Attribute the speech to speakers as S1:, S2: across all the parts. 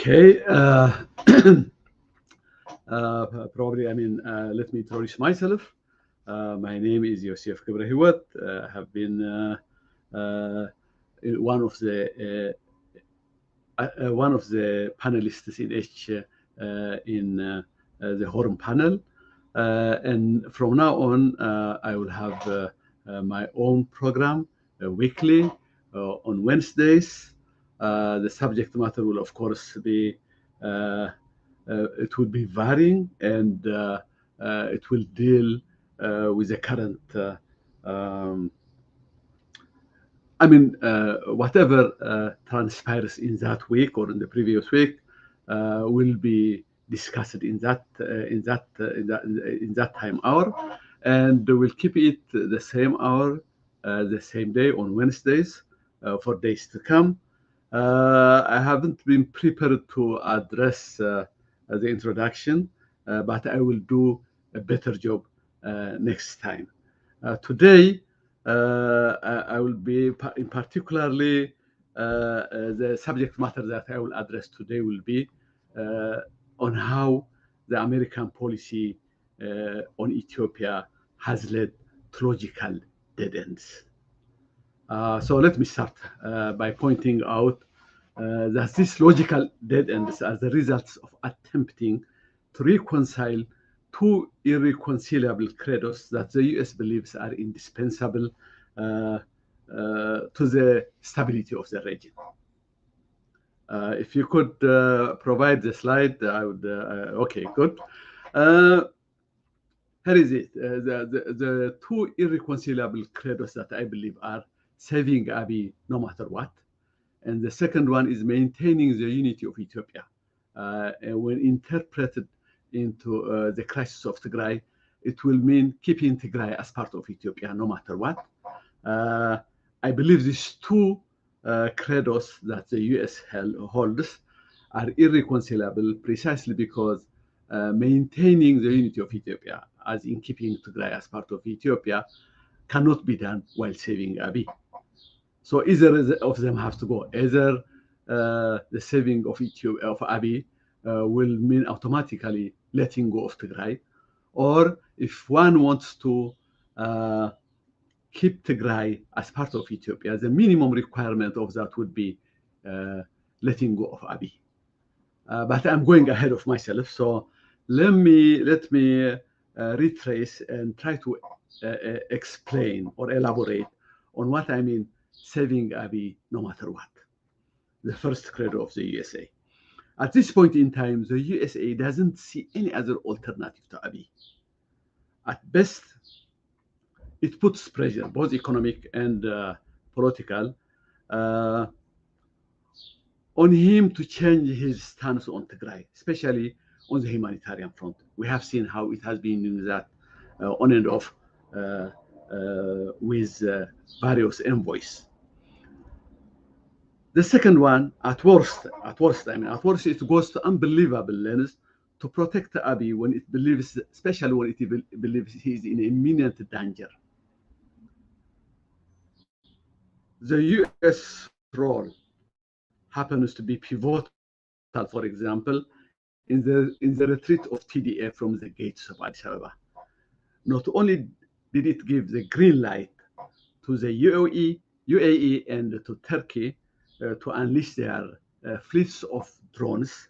S1: Okay. Probably, let me introduce myself. My name is Yosief Ghebrehiwet. I have been one of the panelists in the Horn panel. And from now on, I will have my own program weekly on Wednesdays. The subject matter will, of course, be it will be varying, and it will deal with the current. Whatever transpires in that week or in the previous week will be discussed in that time hour, and we'll keep it the same hour, the same day on Wednesdays for days to come. I haven't been prepared to address the introduction, but I will do a better job next time. Today, I will be in particularly the subject matter that I will address today will be on how the American policy on Ethiopia has led to logical dead ends. So let me start by pointing out that these logical dead ends are the results of attempting to reconcile two irreconcilable credos that the US believes are indispensable to the stability of the region. If you could provide the slide, I would. Okay, good. Here is it. The two irreconcilable credos that I believe are saving Abiy no matter what. And the second one is maintaining the unity of Ethiopia. And when interpreted into the crisis of Tigray, it will mean keeping Tigray as part of Ethiopia no matter what. I believe these two credos that the US holds are irreconcilable precisely because maintaining the unity of Ethiopia, as in keeping Tigray as part of Ethiopia, cannot be done while saving Abiy. So either of them have to go. Either the saving of Abiy will mean automatically letting go of Tigray, or if one wants to keep Tigray as part of Ethiopia, the minimum requirement of that would be letting go of Abiy. But I'm going ahead of myself, so let me retrace and try to explain or elaborate on what I mean saving Abiy no matter what. The first credo of the USA. At this point in time, the USA doesn't see any other alternative to Abiy. At best, it puts pressure, both economic and political, on him to change his stance on Tigray, especially on the humanitarian front. We have seen how it has been doing that on and off with various envoys. The second one, at worst, it goes to unbelievable lengths to protect Abiy when it believes, especially when it believes he is in imminent danger. The US role happens to be pivotal, for example, in the retreat of TDF from the gates of Addis Ababa. Not only did it give the green light to the UAE and to Turkey to unleash their fleets of drones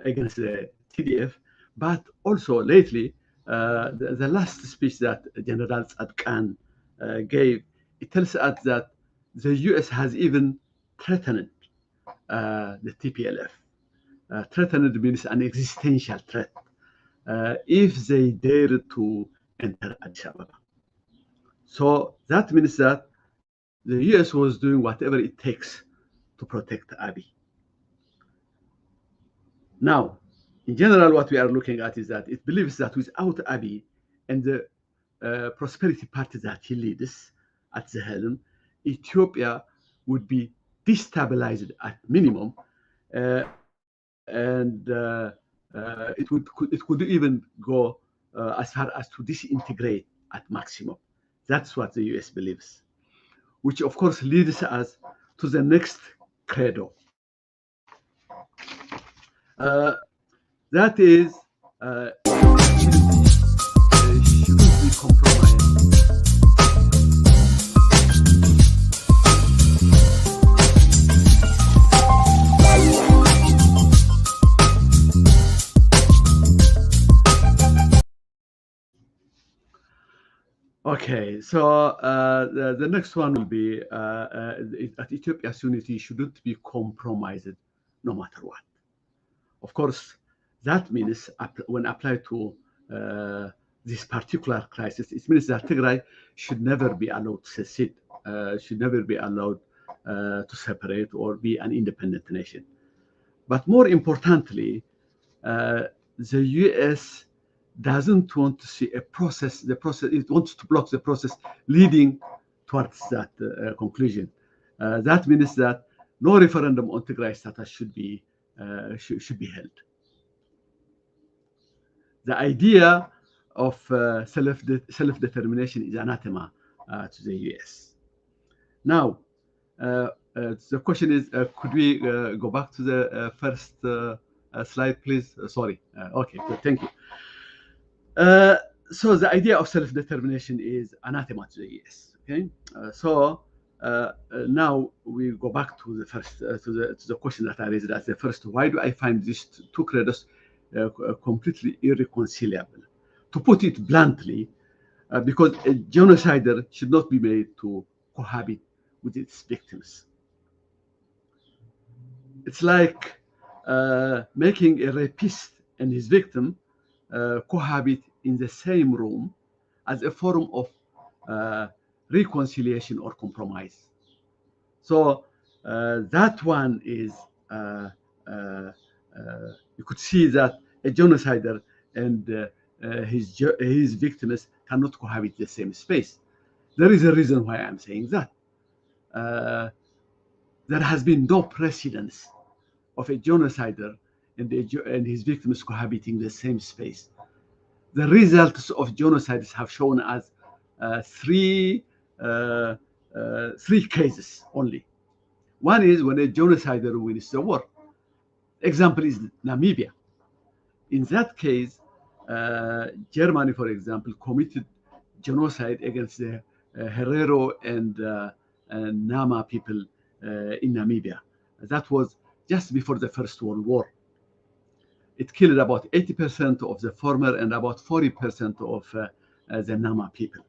S1: against the TDF, but also lately, the last speech that General Tzadkan gave, it tells us that the US has even threatened the TPLF. Threatened means an existential threat if they dare to enter Addis Ababa. So that means that the US was doing whatever it takes to protect Abiy. Now, in general, what we are looking at is that it believes that without Abiy and the prosperity party that he leads at the helm, Ethiopia would be destabilized at minimum, and it could even go as far as to disintegrate at maximum. That's what the US believes, which of course leads us to the next credo. That is, shouldn't be compromised. Okay, so the next one will be that Ethiopia's unity shouldn't be compromised no matter what. Of course, that means when applied to this particular crisis, it means that Tigray should never be allowed to secede, should never be allowed to separate or be an independent nation. But more importantly, the US doesn't want to see a process, it wants to block the process leading towards that conclusion. That means that no referendum on Tigray status should be held. The idea of self-determination is anathema to the US. Now, the question is, could we go back to the first slide, please? Sorry. Okay, good. Thank you. So the idea of self-determination is anathema to the US. Okay. Now we go back to the first to the question that I raised as the first. Why do I find these two credos completely irreconcilable? To put it bluntly, because a genocider should not be made to cohabit with its victims. It's like making a rapist and his victim cohabit in the same room as a form of reconciliation or compromise. So that one is, you could see that a genocider and his victims cannot cohabit the same space. There is a reason why I'm saying that. There has been no precedence of a genocider and his victims cohabiting the same space. The results of genocides have shown us three cases only. One is when a genocider wins the war. Example is Namibia. In that case, Germany, for example, committed genocide against the Herero and Nama people in Namibia. That was just before the First World War. It killed about 80% of the former and about 40% of the Nama people.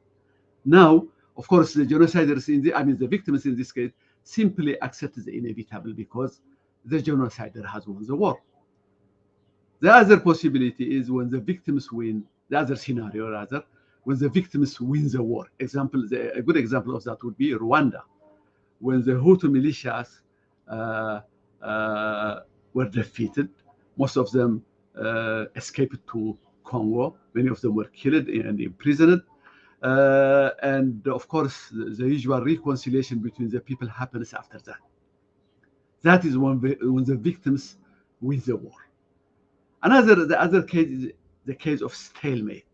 S1: Now, of course, the genociders, the victims in this case, simply accept the inevitable because the genocider has won the war. The other possibility is when the victims win, the other scenario rather, when the victims win the war. A good example of that would be Rwanda, when the Hutu militias were defeated. Most of them escaped to Congo. Many of them were killed and imprisoned. And of course, the usual reconciliation between the people happens after that. That is when the victims win the war. The other case is the case of stalemate.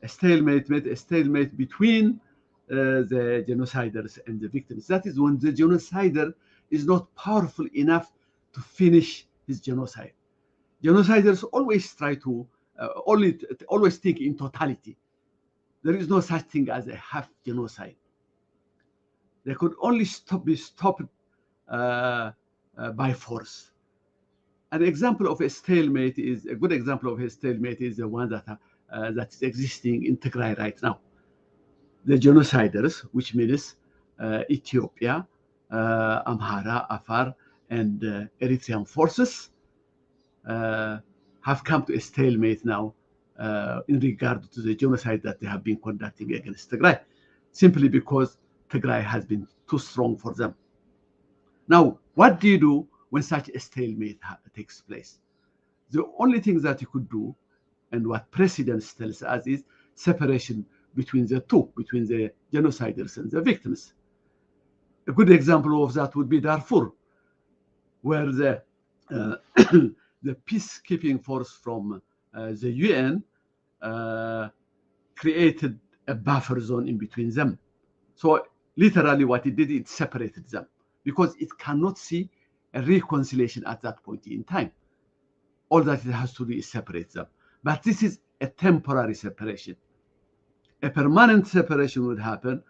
S1: A stalemate between the genociders and the victims. That is when the genocider is not powerful enough to finish his genocide. Genociders always try to always think in totality. There is no such thing as a half genocide. They could only be stopped by force. A good example of a stalemate is the one that is existing in Tigray right now. The genociders, which means Ethiopia, Amhara, Afar, and Eritrean forces, have come to a stalemate now in regard to the genocide that they have been conducting against Tigray, simply because Tigray has been too strong for them. Now, what do you do when such a stalemate takes place? The only thing that you could do, and what precedence tells us, is separation between the two, between the genociders and the victims. A good example of that would be Darfur, where the the peacekeeping force from the UN created a buffer zone in between them. So literally what it did, it separated them because it cannot see a reconciliation at that point in time. All that it has to do is separate them. But this is a temporary separation. A permanent separation would happen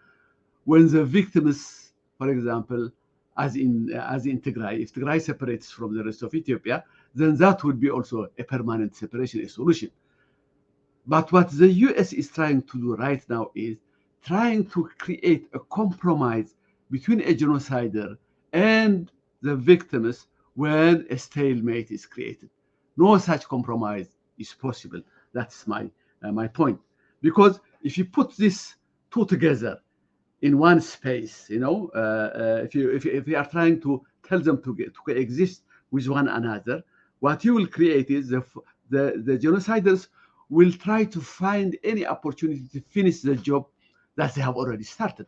S1: when the victims, for example, as in Tigray, if Tigray separates from the rest of Ethiopia, then that would be also a permanent separation, a solution. But what the US is trying to do right now is trying to create a compromise between a genocider and the victims when a stalemate is created. No such compromise is possible. That's my point. Because if you put these two together in one space, if you are trying to tell them to coexist with one another, what you will create is the genociders will try to find any opportunity to finish the job that they have already started.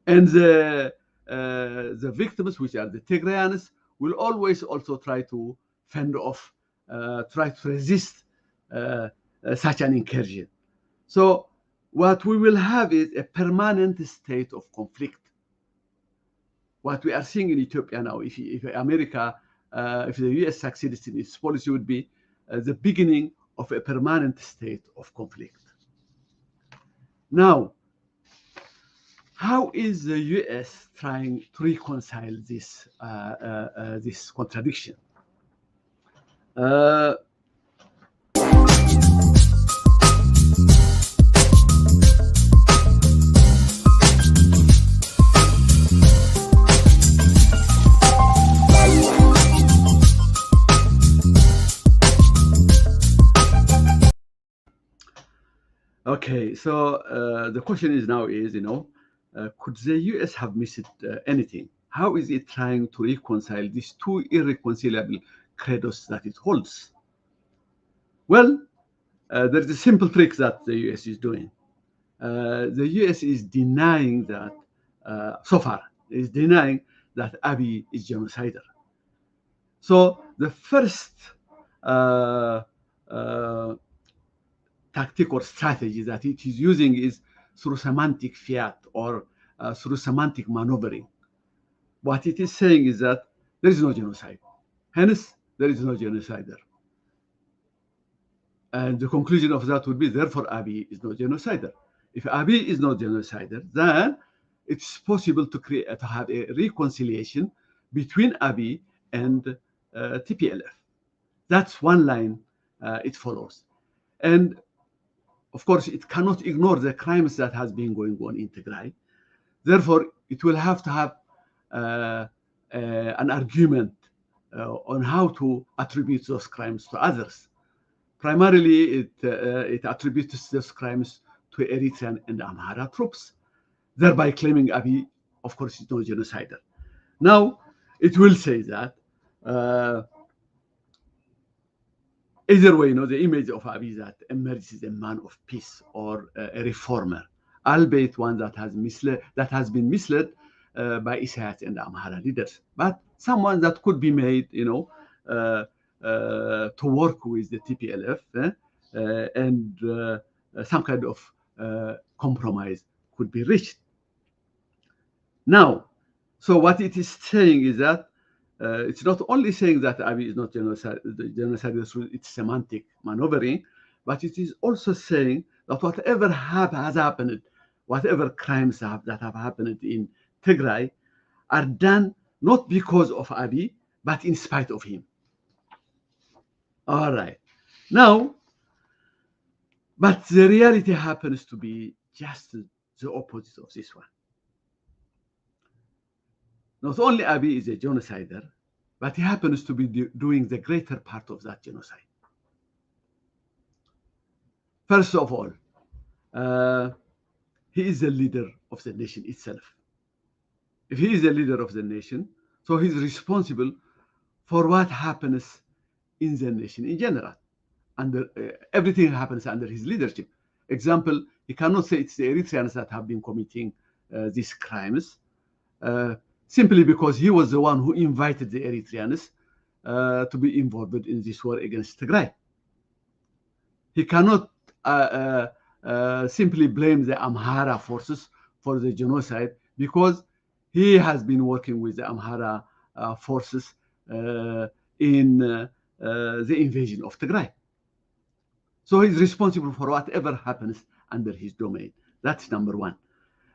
S1: And the victims, which are the Tigrayans, will always also try to fend off, try to resist such an incursion. So what we will have is a permanent state of conflict. What we are seeing in Ethiopia now, if America, if the US succeeds in its policy, would be the beginning of a permanent state of conflict. Now, how is the US trying to reconcile this this contradiction? Okay, so the question is now is, could the US have missed anything? How is it trying to reconcile these two irreconcilable credos that it holds? Well, there's a simple trick that the US is doing. The US is denying that, so far, is denying that Abiy is genocidal. So the first tactic or strategy that it is using is through semantic fiat or through semantic maneuvering. What it is saying is that there is no genocide. Hence, there is no genocider. And the conclusion of that would be, therefore, Abiy is not genocider. If Abiy is not genocider, then it's possible to have a reconciliation between Abiy and TPLF. That's one line it follows. And of course, it cannot ignore the crimes that has been going on in Tigray. Therefore, it will have to have an argument on how to attribute those crimes to others. Primarily, it attributes those crimes to Eritrean and Amhara troops, thereby claiming Abiy, of course, is no genocider. Now, it will say that either way, the image of Abiy that emerges a man of peace or a reformer, albeit one that has been misled by Isaias and Amhara leaders, but someone that could be made, to work with the TPLF, and some kind of compromise could be reached. Now, so what it is saying is that it's not only saying that Abiy is not genocidal through its semantic maneuvering, but it is also saying that whatever has happened, whatever crimes that have happened in Tigray are done not because of Abiy, but in spite of him. All right. Now, but the reality happens to be just the opposite of this one. Not only Abiy is a genocider, but he happens to be doing the greater part of that genocide. First of all, he is the leader of the nation itself. If he is the leader of the nation, so he's responsible for what happens in the nation in general. Everything happens under his leadership. Example, he cannot say it's the Eritreans that have been committing these crimes, simply because he was the one who invited the Eritreans to be involved in this war against Tigray. He cannot simply blame the Amhara forces for the genocide because he has been working with the Amhara forces in the invasion of Tigray. So he's responsible for whatever happens under his domain. That's number one.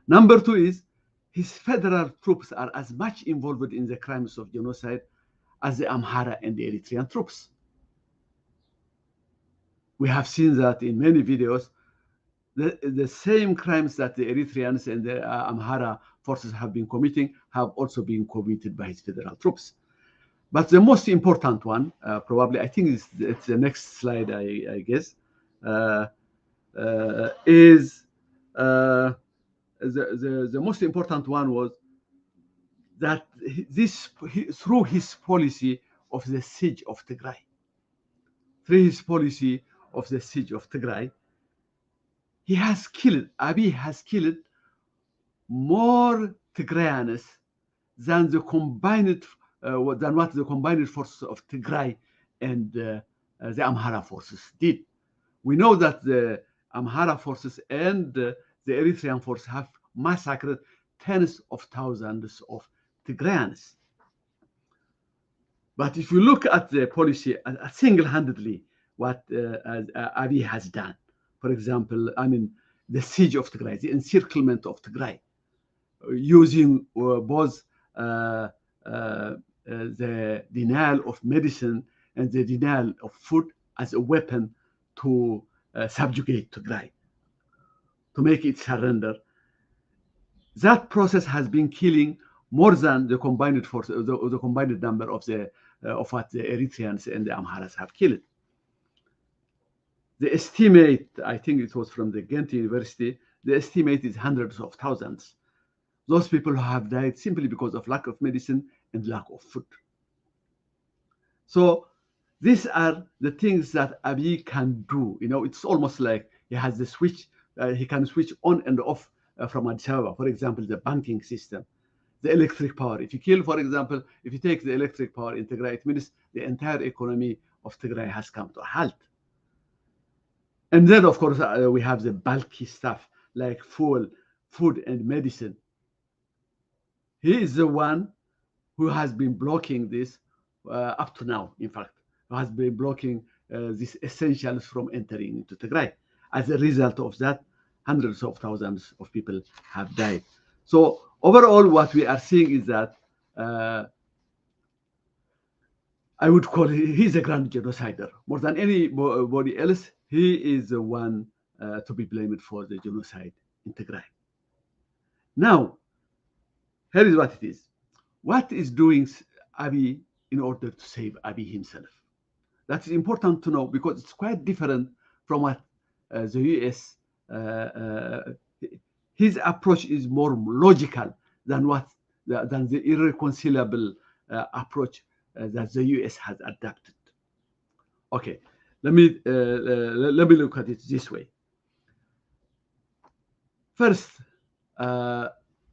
S1: Number two is his federal troops are as much involved in the crimes of genocide as the Amhara and the Eritrean troops. We have seen that in many videos. The same crimes that the Eritreans and the Amhara forces have been committing have also been committed by his federal troops. But the most important one, probably, I think it's the next slide, I guess, is the most important one was that through his policy of the siege of Tigray, Abiy has killed more Tigrayans than the combined what the combined forces of Tigray and the Amhara forces did. We know that the Amhara forces and the Eritrean forces have massacred tens of thousands of Tigrayans. But if you look at the policy single-handedly, what Abiy has done, for example, the siege of Tigray, the encirclement of Tigray, using both the denial of medicine and the denial of food as a weapon to subjugate Tigray, to make it surrender. That process has been killing more than the combined force, the combined number of what the Eritreans and the Amharas have killed. The estimate, I think it was from the Ghent University, the estimate is hundreds of thousands. Those people who have died simply because of lack of medicine and lack of food. So these are the things that Abiy can do. It's almost like he has the switch. He can switch on and off from Addis Ababa. For example, the banking system, the electric power. If you take the electric power in Tigray, it means the entire economy of Tigray has come to a halt. And then, of course, we have the bulky stuff like food and medicine. He is the one who has been blocking this up to now, in fact, who has been blocking these essentials from entering into Tigray. As a result of that, hundreds of thousands of people have died. So overall, what we are seeing is that I would call he's a grand genocider. More than anybody else, he is the one to be blamed for the genocide in Tigray. Now, here is what it is. What is doing Abiy in order to save Abiy himself? That's important to know because it's quite different from what the US. His approach is more logical than the irreconcilable approach that the US has adopted. Okay, let me look at it this way. First,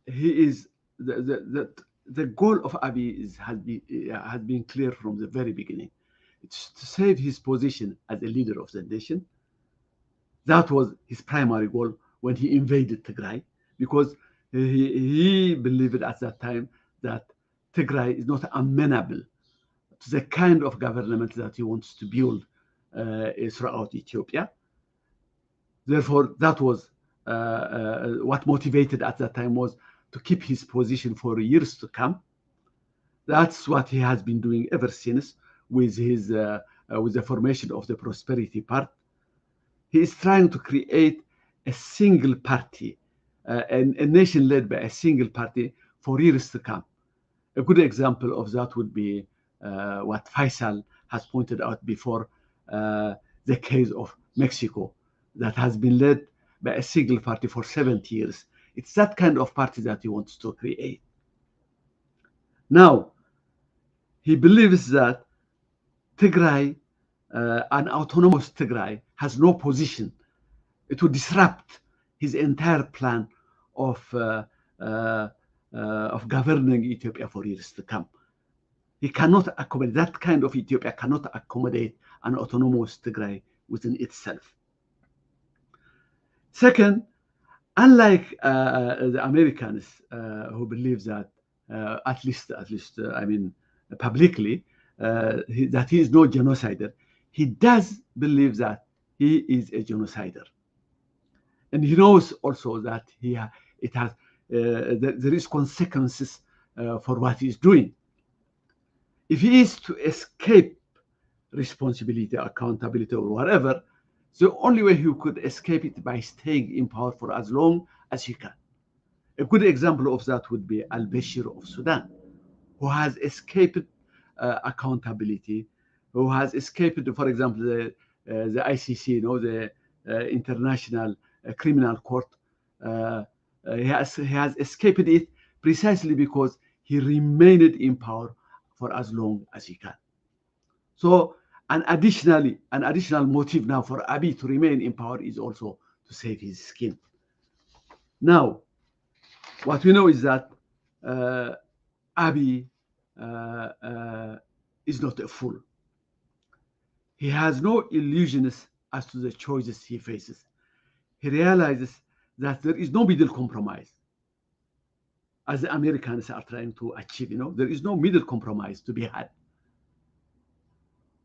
S1: he is the goal of Abiy has been clear from the very beginning. It's to save his position as a leader of the nation. That was his primary goal when he invaded Tigray, because he believed at that time that Tigray is not amenable to the kind of government that he wants to build throughout Ethiopia. Therefore, that was what motivated at that time was to keep his position for years to come. That's what he has been doing ever since with the formation of the Prosperity Party. He is trying to create a single party, a nation led by a single party for years to come. A good example of that would be what Faisal has pointed out before, the case of Mexico that has been led by a single party for 70 years. It's that kind of party that he wants to create. Now, he believes that Tigray, an autonomous Tigray, has no position. It would disrupt his entire plan of governing Ethiopia for years to come. He cannot accommodate, that kind of Ethiopia cannot accommodate an autonomous Tigray within itself. Second, unlike the Americans who believe that at least, I mean, publicly, that he is no genocider. He does believe that he is a genocider, and he knows also that there is consequences for what he is doing. If he is to escape responsibility, accountability, or whatever, the only way he could escape it by staying in power for as long as he can. A good example of that would be al-Bashir of Sudan, who has escaped accountability, who has escaped, for example, the ICC, the International Criminal Court. He has escaped it precisely because he remained in power for as long as he can. So, an additional motive now for Abiy to remain in power is also to save his skin. Now, what we know is that Abiy is not a fool. He has no illusions as to the choices he faces. He realizes that there is no middle compromise, as the Americans are trying to achieve. There is no middle compromise to be had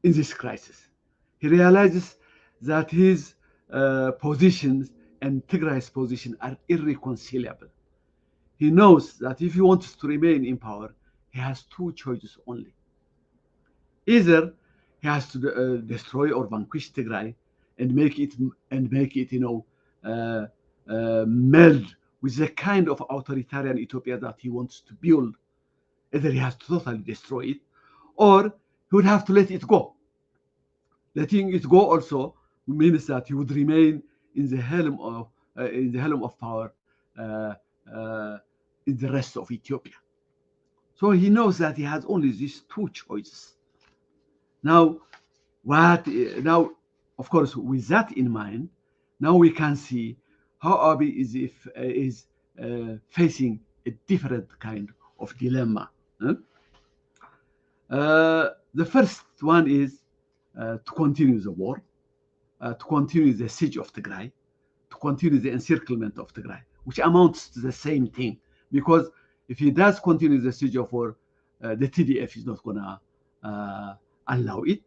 S1: in this crisis. He realizes that his positions and Tigray's position are irreconcilable. He knows that if he wants to remain in power, he has two choices only. Either he has to destroy or vanquish Tigray and make it meld with the kind of authoritarian Ethiopia that he wants to build. Either he has to totally destroy it, or he would have to let it go. Letting it go also means that he would remain in the helm of power in the rest of Ethiopia. So he knows that he has only these two choices. Now, of course, with that in mind, now we can see how Abiy is facing a different kind of dilemma. The first one is to continue the war, to continue the siege of Tigray, to continue the encirclement of Tigray, which amounts to the same thing. Because if he does continue the siege of war, the TDF is not going to allow it.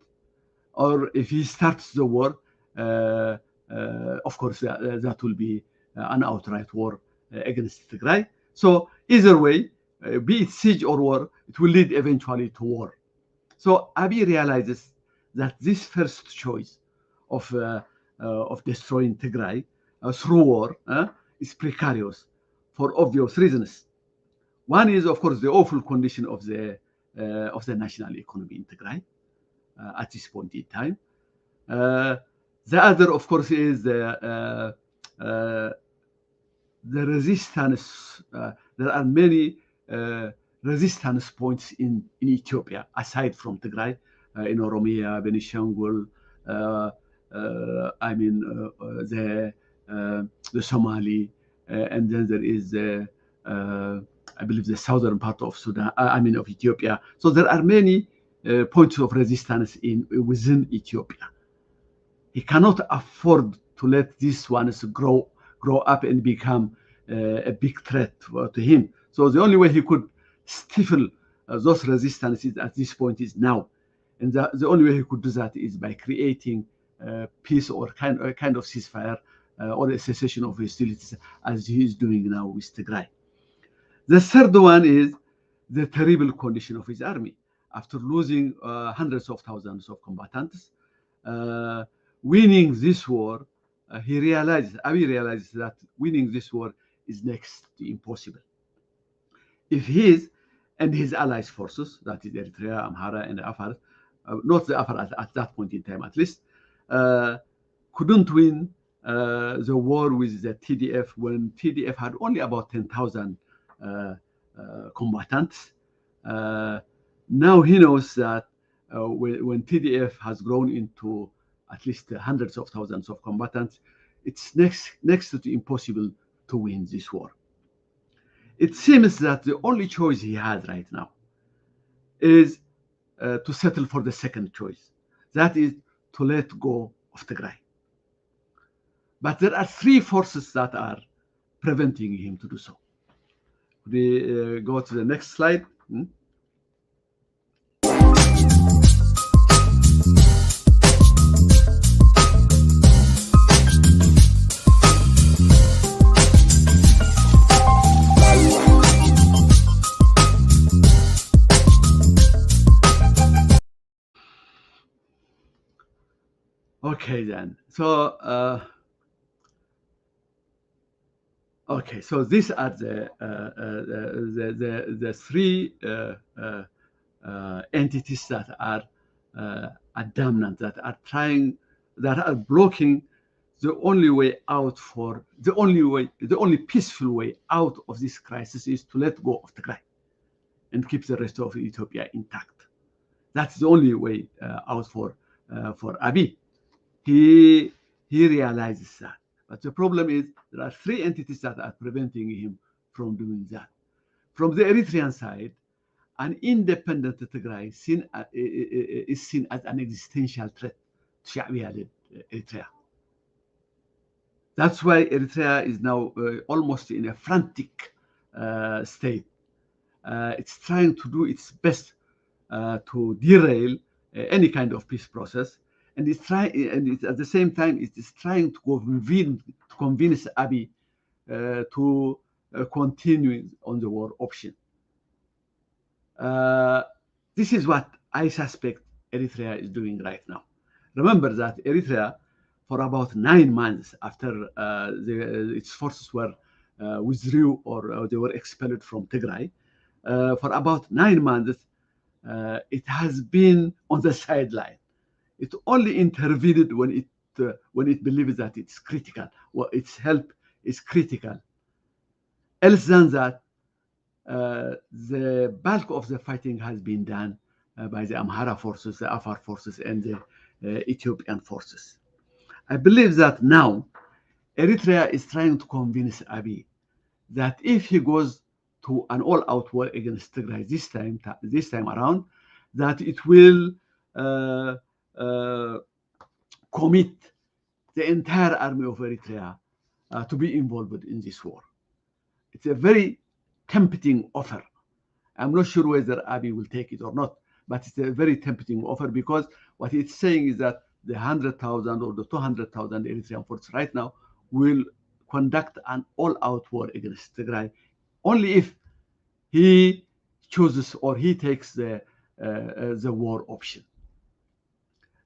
S1: Or if he starts the war, of course, that will be an outright war against Tigray. So either way, be it siege or war, it will lead eventually to war. So Abiy realizes that this first choice of destroying Tigray through war is precarious for obvious reasons. One is, of course, the awful condition of the national economy in Tigray at this point in time. The other, of course, is the resistance. There are many resistance points in Ethiopia, aside from Tigray, in Oromia, Benishangul, the Somali, and then there is I believe the southern part of Sudan, of Ethiopia. So there are many points of resistance within Ethiopia. He cannot afford to let these ones grow up and become a big threat to him. So the only way he could stifle those resistances at this point is now. And the only way he could do that is by creating peace or kind of ceasefire or a cessation of hostilities, as he is doing now with Tigray. The third one is the terrible condition of his army. After losing hundreds of thousands of combatants, winning this war, Abiy realizes that winning this war is next to impossible. If his and his allies' forces, that is Eritrea, Amhara, and Afar, not the Afar at that point in time at least, couldn't win the war with the TDF when TDF had only about 10,000 combatants. Now he knows that when TDF has grown into at least hundreds of thousands of combatants, it's next to impossible to win this war. It seems that the only choice he has right now is to settle for the second choice. That is to let go of Tigray. But there are three forces that are preventing him to do so. We go to the next slide. Okay, then. So, okay, so these are the three entities that are dominant, that are trying, that are blocking the only way out for the only peaceful way out of this crisis is to let go of Tigray and keep the rest of Ethiopia intact. That's the only way out for Abiy. He realizes that. But the problem is there are three entities that are preventing him from doing that. From the Eritrean side, an independent Tigray is seen as an existential threat to Abiy-led Eritrea. That's why Eritrea is now almost in a frantic state. It's trying to do its best to derail any kind of peace process, and at the same time it is trying to convince Abiy to continue on the war option. This is what I suspect Eritrea is doing right now. Remember that Eritrea, for about 9 months after its forces were withdrew or they were expelled from Tigray, for about 9 months, it has been on the sideline. It only intervened when it believes that it's critical, or its help is critical. Else than that, the bulk of the fighting has been done by the Amhara forces, the Afar forces, and the Ethiopian forces. I believe that now Eritrea is trying to convince Abiy that if he goes to an all-out war against Tigray this time around, that it will commit the entire army of Eritrea to be involved in this war. It's a very tempting offer. I'm not sure whether Abiy will take it or not, but it's a very tempting offer because what it's saying is that the 100,000 or the 200,000 Eritrean forces right now will conduct an all-out war against Tigray only if he chooses or he takes the war option.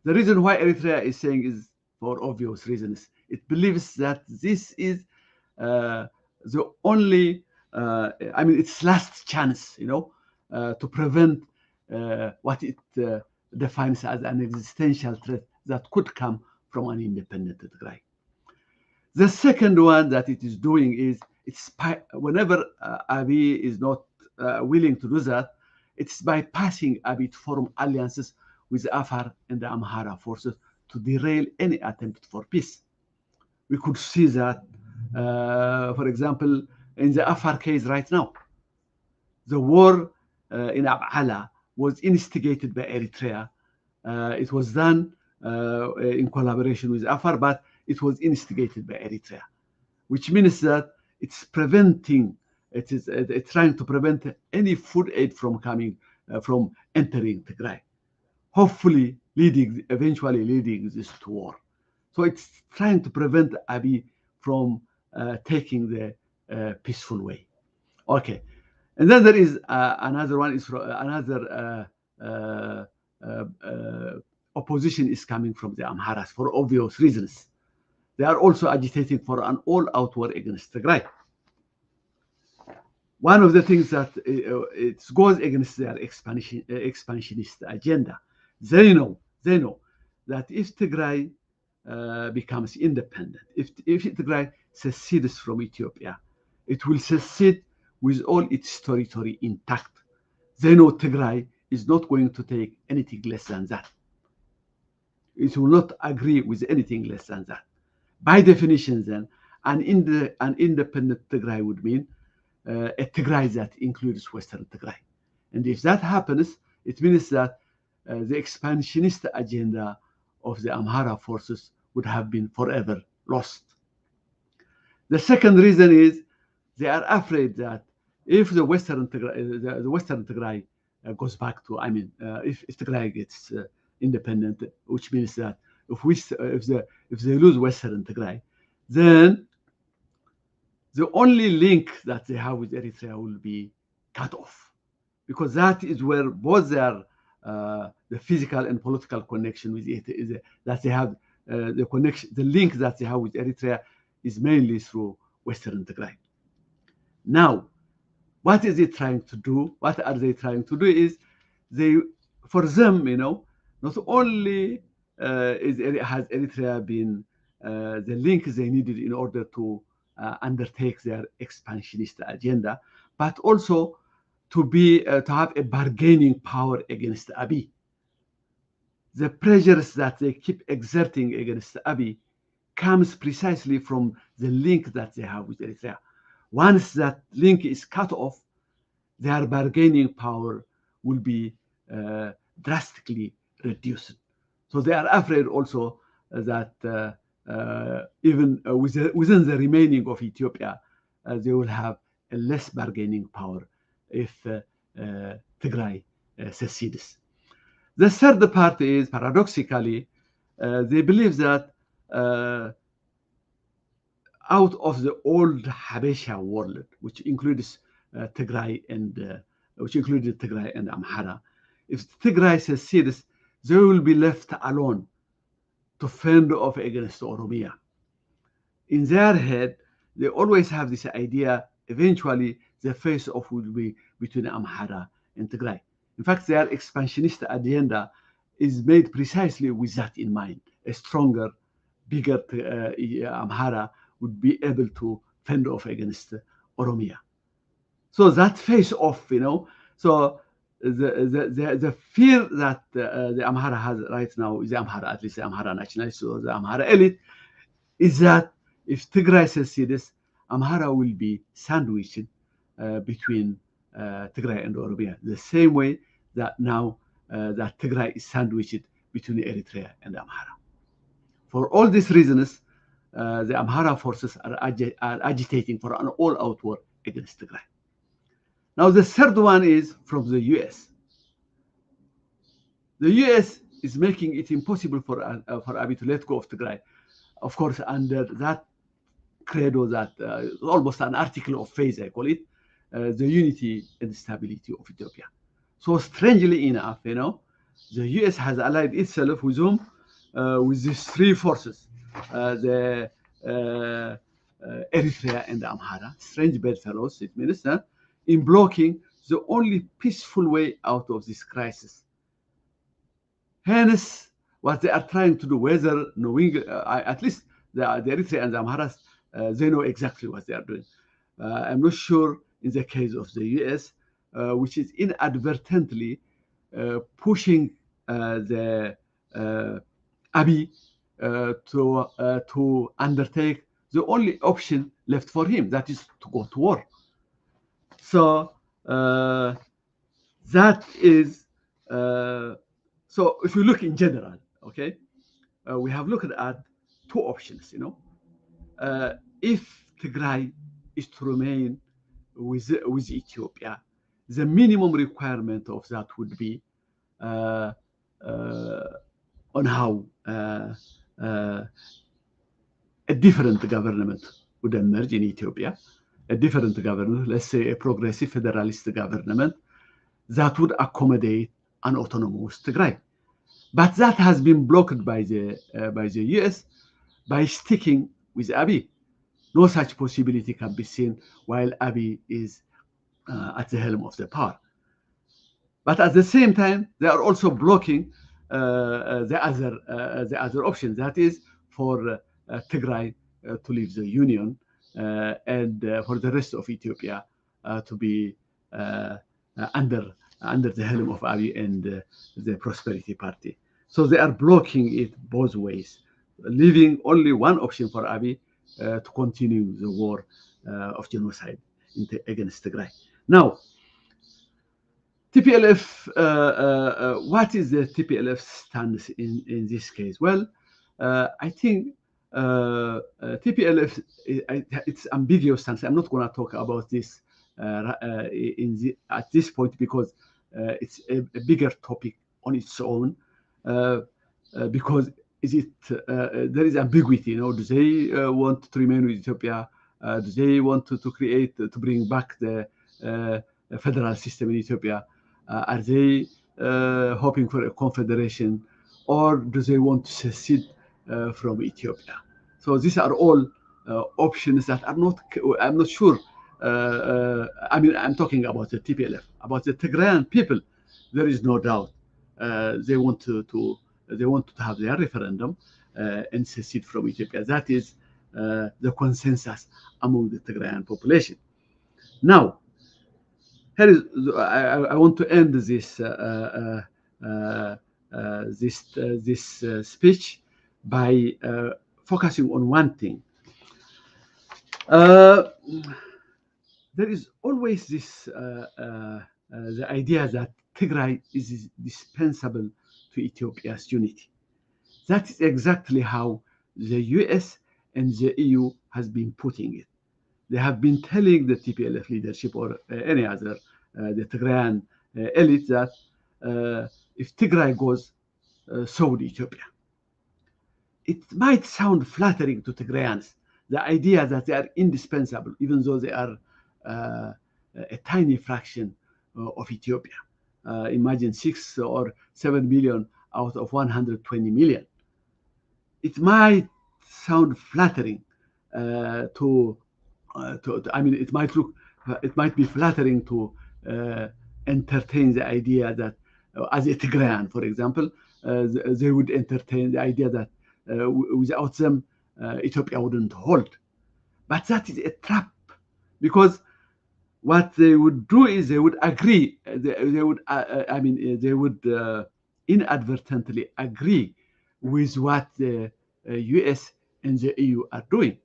S1: The reason why Eritrea is saying is for obvious reasons. It believes that this is the only, its last chance, to prevent what it defines as an existential threat that could come from an independent Tigray. The second one that it is doing is whenever Abiy is not willing to do that, it's bypassing Abiy to form alliances with the Afar and the Amhara forces to derail any attempt for peace. We could see that, for example, in the Afar case right now. The war in Abhala was instigated by Eritrea. It was done in collaboration with Afar, but it was instigated by Eritrea, which means that it's trying to prevent any food aid from entering Tigray, hopefully eventually leading this to war. So it's trying to prevent Abiy from taking the peaceful way. Okay, and then there is another one. Another opposition is coming from the Amharas for obvious reasons. They are also agitating for an all-out war against Tigray. One of the things that it goes against their expansionist agenda. They know that if Tigray becomes independent, if Tigray secedes from Ethiopia, it will secede with all its territory intact. They know Tigray is not going to take anything less than that. It will not agree with anything less than that. By definition, then, an independent Tigray would mean a Tigray that includes Western Tigray. And if that happens, it means that the expansionist agenda of the Amhara forces would have been forever lost. The second reason is they are afraid that if the Western Tigray, the Western Tigray goes back to, I mean, if Tigray gets independent, which means that if they lose Western Tigray, then the only link that they have with Eritrea will be cut off, because that is where both their the physical and political connection with it is that they have the connection, the link that they have with Eritrea is mainly through Western Tigray. Now, what is it trying to do? What are they trying to do is for them, not only has Eritrea been the link they needed in order to undertake their expansionist agenda, but also to have a bargaining power against Abiy. The pressures that they keep exerting against Abiy comes precisely from the link that they have with Eritrea. Once that link is cut off, their bargaining power will be drastically reduced. So they are afraid also that even within the remaining of Ethiopia, they will have a less bargaining power if Tigray secedes. The third part is, paradoxically, they believe that out of the old Habesha world, which includes Tigray and Amhara, if Tigray secedes, they will be left alone to fend off against Oromia. In their head, they always have this idea, eventually the face-off will be between Amhara and Tigray. In fact, their expansionist agenda is made precisely with that in mind. A stronger, bigger Amhara would be able to fend off against Oromia. So that face-off, so the fear that the Amhara has right now, is the Amhara, at least the Amhara nationalists or the Amhara elite, is that if Tigray secedes, Amhara will be sandwiched between Tigray and Oromia, the same way that now that Tigray is sandwiched between Eritrea and Amhara. For all these reasons, the Amhara forces are agitating for an all-out war against Tigray. Now, the third one is from the US. The US is making it impossible for Abiy to let go of Tigray, of course, under that credo that almost an article of faith, I call it, the unity and stability of Ethiopia. So strangely enough, the US has allied itself with whom? With these three forces, the Eritrea and Amhara, strange bedfellows, it means, in blocking the only peaceful way out of this crisis. Hence, what they are trying to do, whether knowing, at least the Eritrea and the Amharas, they know exactly what they are doing. I'm not sure in the case of the US, which is inadvertently pushing the Abiy to undertake the only option left for him, that is to go to war. So that is, so if you look in general, okay, we have looked at two options, if Tigray is to remain with Ethiopia, the minimum requirement of that would be on how a different government would emerge in Ethiopia, a different government, let's say a progressive federalist government that would accommodate an autonomous Tigray. But that has been blocked by the US by sticking with Abiy. No such possibility can be seen while Abiy is at the helm of the power. But at the same time, they are also blocking the other option, that is for Tigray to leave the Union and for the rest of Ethiopia to be under the helm of Abiy and the Prosperity Party. So they are blocking it both ways, leaving only one option for Abiy to continue the war of genocide against Tigray. Now, TPLF, what is the TPLF stance in this case? Well, I think TPLF, it's ambiguous stance. I'm not going to talk about this at this point, because it's a bigger topic on its own. Because there is ambiguity. Do they want to remain with Ethiopia? Do they want to create, to bring back the federal system in Ethiopia? Are they hoping for a confederation, or do they want to secede from Ethiopia? So these are all options that are not. I'm not sure. I mean, I'm talking about the TPLF, about the Tigrayan people. There is no doubt they want to have their referendum and secede from Ethiopia. That is the consensus among the Tigrayan population. Now, here is I want to end this speech by focusing on one thing. There is always the idea that Tigray is dispensable to Ethiopia's unity. That is exactly how the US and the EU has been putting it. They have been telling the TPLF leadership or any other, the Tigrayan elite, that if Tigray goes, so would Ethiopia. It might sound flattering to Tigrayans, the idea that they are indispensable, even though they are a tiny fraction of Ethiopia. Imagine 6 or 7 million out of 120 million. It might sound flattering I mean, it might be flattering to entertain the idea that, as a Tigrayan, for example, they would entertain the idea that without them, Ethiopia wouldn't hold. But that is a trap, because what they would do is they would agree. They would inadvertently agree with what the US and the EU are doing.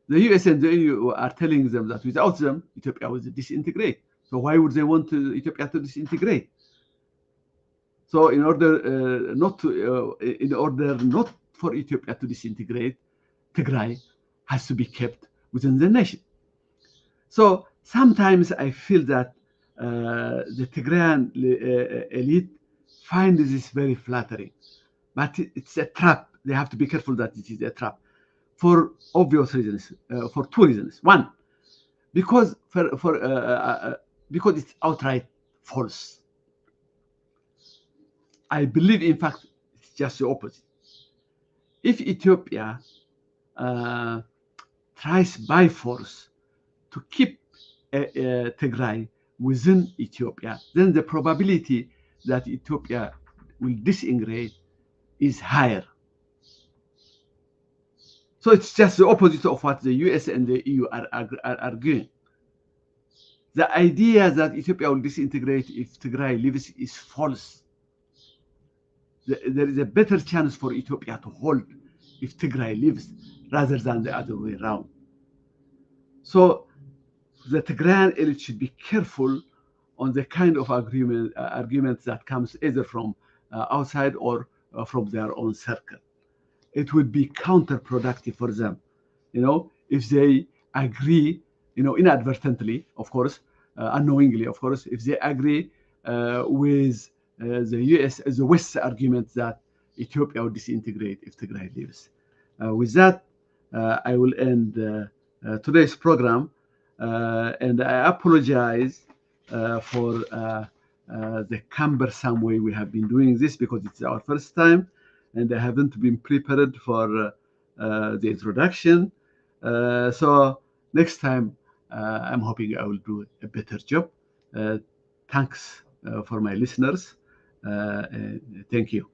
S1: The US and the EU are telling them that without them, Ethiopia would disintegrate. So why would they want Ethiopia to disintegrate? So in order not for Ethiopia to disintegrate, Tigray has to be kept within the nation. So sometimes I feel that the Tigrayan elite find this very flattering, but it's a trap. They have to be careful that it is a trap, for obvious reasons, for two reasons. One, because it's outright false. I believe, in fact, it's just the opposite. If Ethiopia tries by force to keep Tigray within Ethiopia, then the probability that Ethiopia will disintegrate is higher. So it's just the opposite of what the US and the EU are arguing. The idea that Ethiopia will disintegrate if Tigray leaves is false. There is a better chance for Ethiopia to hold if Tigray leaves rather than the other way around. So the Tigrayan elite should be careful on the kind of argument that comes either from outside or from their own circle. It would be counterproductive for them, if they agree, inadvertently, of course, unknowingly, of course, if they agree with the US, the West's argument that Ethiopia will disintegrate if Tigray leaves. With that, I will end today's program, and I apologize for the cumbersome way we have been doing this, because it's our first time and I haven't been prepared for the introduction. So next time, I'm hoping I will do a better job. Thanks for my listeners. Thank you.